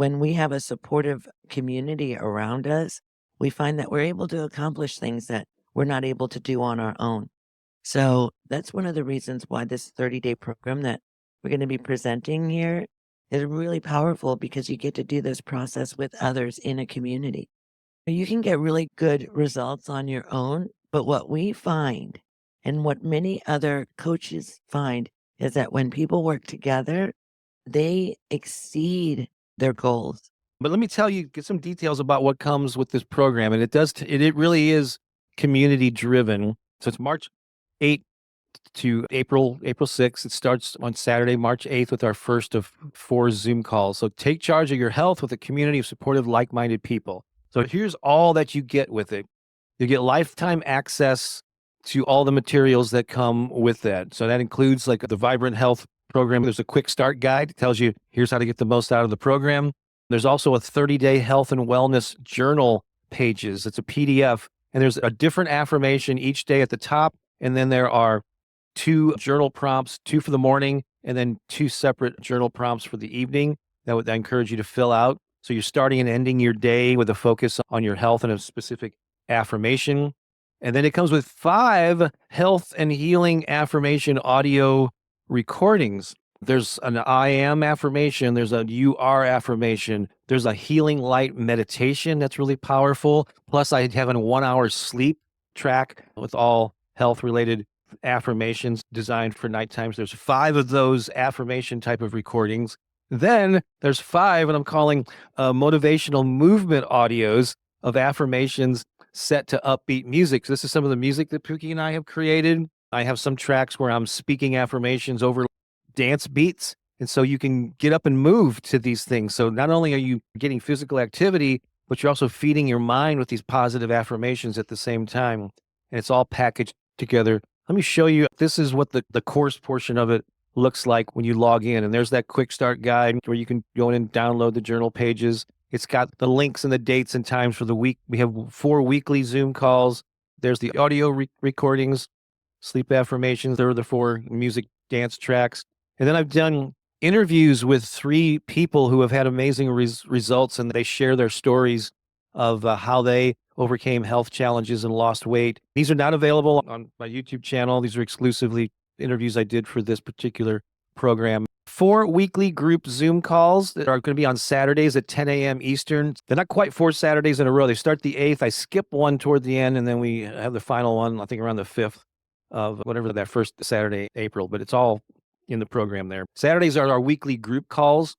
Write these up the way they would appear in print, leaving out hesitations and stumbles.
when we have a supportive community around us, we find that we're able to accomplish things that we're not able to do on our own. So that's one of the reasons why this 30-day program that we're going to be presenting here is really powerful, because you get to do this process with others in a community. You can get really good results on your own, but what we find and what many other coaches find is that when people work together, they exceed their goals. But let me tell you, get some details about what comes with this program. And it really is community driven. So it's March 8th to April 6th. It starts on Saturday, March 8th with our first of 4 Zoom calls. So take charge of your health with a community of supportive, like-minded people. So here's all that you get with it. You get lifetime access to all the materials that come with that. So that includes like the Vibrant Health program. There's a quick start guide. It tells you here's how to get the most out of the program. There's also a 30-day health and wellness journal pages. It's a PDF, and there's a different affirmation each day at the top. And then there are 2 journal prompts, 2 for the morning, and then 2 separate journal prompts for the evening that I encourage you to fill out. So you're starting and ending your day with a focus on your health and a specific affirmation. And then it comes with 5 health and healing affirmation audio recordings. There's an I am affirmation. There's a you are affirmation. There's a healing light meditation that's really powerful. Plus, I have a 1-hour sleep track with all health related affirmations designed for night times. There's 5 of those affirmation type of recordings. Then there's 5, and I'm calling motivational movement audios of affirmations set to upbeat music. So this is some of the music that Pookie and I have created. I have some tracks where I'm speaking affirmations over dance beats. And so you can get up and move to these things. So not only are you getting physical activity, but you're also feeding your mind with these positive affirmations at the same time. And it's all packaged together. Let me show you. This is what the course portion of it looks like when you log in. And there's that quick start guide where you can go in and download the journal pages. It's got the links and the dates and times for the week. We have 4 weekly Zoom calls. There's the audio recordings, sleep affirmations. There are the 4 music dance tracks. And then I've done interviews with 3 people who have had amazing results, and they share their stories of how they overcame health challenges and lost weight. These are not available on my YouTube channel. These are exclusively interviews I did for this particular program. 4 weekly group Zoom calls that are going to be on Saturdays at 10 a.m. Eastern. They're not quite 4 Saturdays in a row. They start the 8th. I skip one toward the end, and then we have the final one, I think around the 5th of whatever that first Saturday, April, but it's all in the program there. Saturdays are our weekly group calls.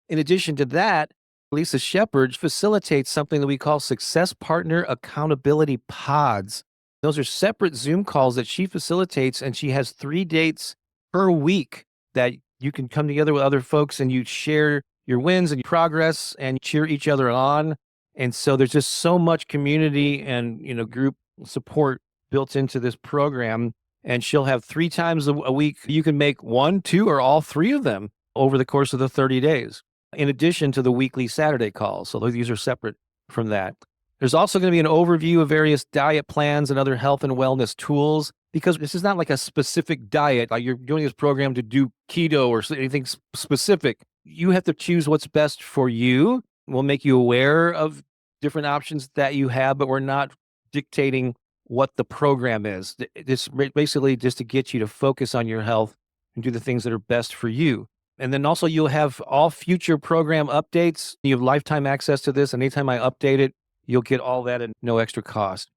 In addition to that, Lisa Shepard facilitates something that we call Success Partner Accountability Pods. Those are separate Zoom calls that she facilitates, and she has 3 dates per week that you can come together with other folks and you share your wins and your progress and cheer each other on. And so there's just so much community and, group support built into this program. And she'll have 3 times a week. You can make 1, 2, or all 3 of them over the course of the 30 days, in addition to the weekly Saturday calls. So these are separate from that. There's also going to be an overview of various diet plans and other health and wellness tools, because this is not like a specific diet. Like you're doing this program to do keto or anything specific. You have to choose what's best for you. We'll make you aware of different options that you have, but we're not dictating what the program is. This basically just to get you to focus on your health and do the things that are best for you. And then also you'll have all future program updates. You have lifetime access to this. And anytime I update it, you'll get all that at no extra cost.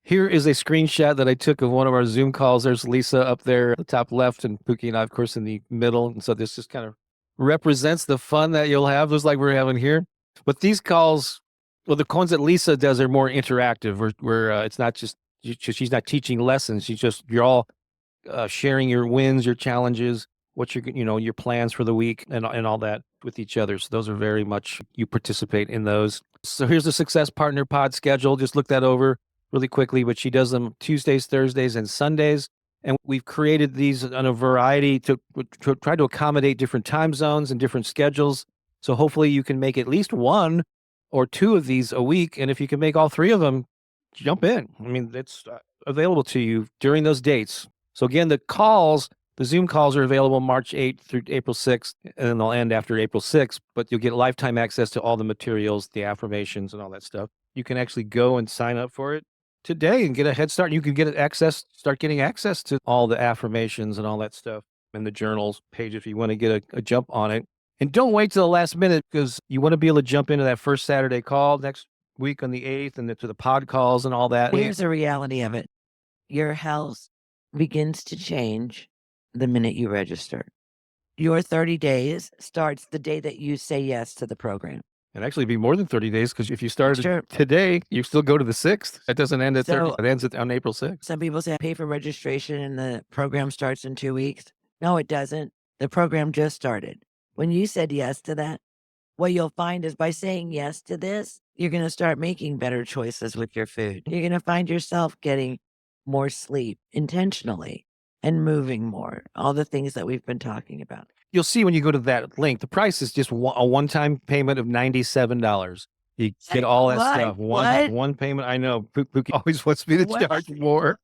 Here is a screenshot that I took of one of our Zoom calls. There's Lisa up there at the top left and Pookie and I, of course, in the middle. And so this just kind of represents the fun that you'll have, just like we're having here. But these calls, well, the ones that Lisa does are more interactive, where it's not just, she's not teaching lessons. You're all sharing your wins, your challenges, what your plans for the week and all that with each other. So those are very much, you participate in those. So here's the Success Partner Pod schedule. Just look that over really quickly, but she does them Tuesdays, Thursdays, and Sundays. And we've created these on a variety to try to accommodate different time zones and different schedules. So hopefully you can make at least 1 or 2 of these a week. And if you can make all 3 of them, jump in. I mean, it's available to you during those dates. So again, the calls The Zoom calls are available March 8th through April 6th, and then they'll end after April 6th, but you'll get lifetime access to all the materials, the affirmations, and all that stuff. You can actually go and sign up for it today and get a head start. You can get start getting access to all the affirmations and all that stuff and the journals page if you want to get a jump on it. And don't wait till the last minute because you want to be able to jump into that first Saturday call next week on the 8th and to the pod calls and all that. Here's the reality of it. Your health begins to change the minute you register. Your 30 days starts the day that you say yes to the program. It'd actually be more than 30 days because if you started Sure. today, you still go to the 6th. It doesn't end at 30. So- It ends on April 6th. Some people say, I pay for registration and the program starts in 2 weeks. No, it doesn't. The program just started. When you said yes to that, what you'll find is by saying yes to this, you're going to start making better choices with your food. You're going to find yourself getting more sleep intentionally and moving more, all the things that we've been talking about. You'll see when you go to that link, the price is just a one-time payment of $97. You get all that What? stuff. What? One payment. I know. Pookie always wants me to What? charge more.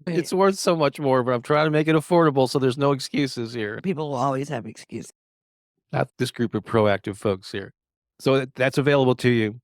Wait. It's worth so much more, but I'm trying to make it affordable so there's no excuses here. People will always have excuses. Not this group of proactive folks here. So that's available to you.